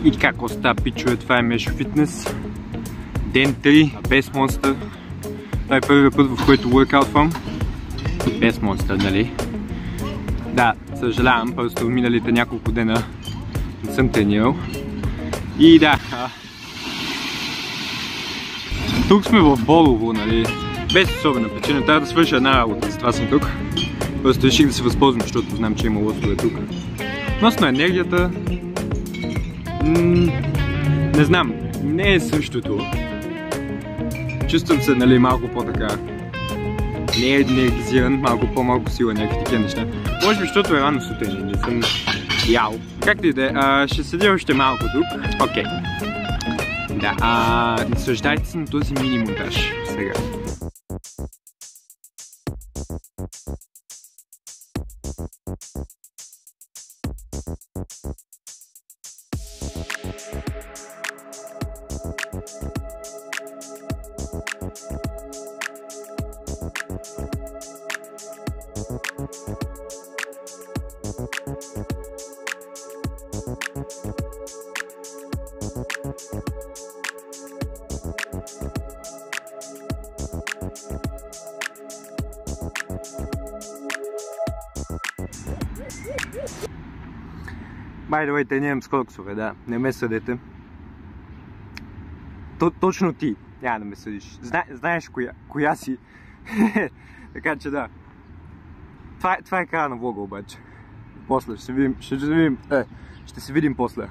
И как оста, пичове, това е Мешо Фитнес. Ден 3, без Monster. Това е първият път, в който workoutвам. Без Monster, нали? Да, съжалявам, просто миналите няколко дена не съм тренирал. И да, тук сме в Бобово, нали? Без особена причина, трябва да свърша една работа, затова съм тук. Просто реших да се възползвам, защото знам, че има лосове тук. Относно енергията, не знам, не е същото. Чувствам се, нали, малко по-така, не е енергизиран, малко по-малко сила, някакви такива неща. Може би, защото е рано сутрин, не съм ял. Както и да е, ще седя още малко тук. Окей. Да, наслаждайте се на този мини монтаж сега. By the way, тренирам скоксове, да, не ме съдете. Точно ти, няма да ме съдиш. Знаеш коя си. Така че да. Това е края на влога обаче. После ще се видим, ще се видим после.